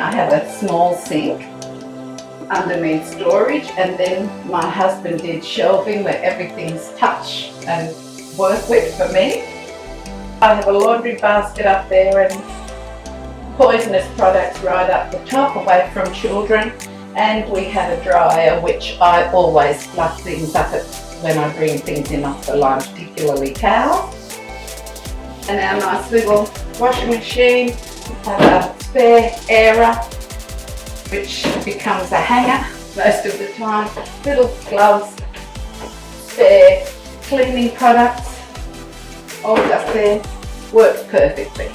I have a small sink underneath storage, and then my husband did shelving where everything's touch and work with for me. I have a laundry basket up there and poisonous products right up the top away from children, and we have a dryer which I always fluff things up when I bring things in off the line, particularly towels. And our nice little washing machine, we have a spare airer which becomes a hanger most of the time, little gloves, spare cleaning products, all just there, works perfectly.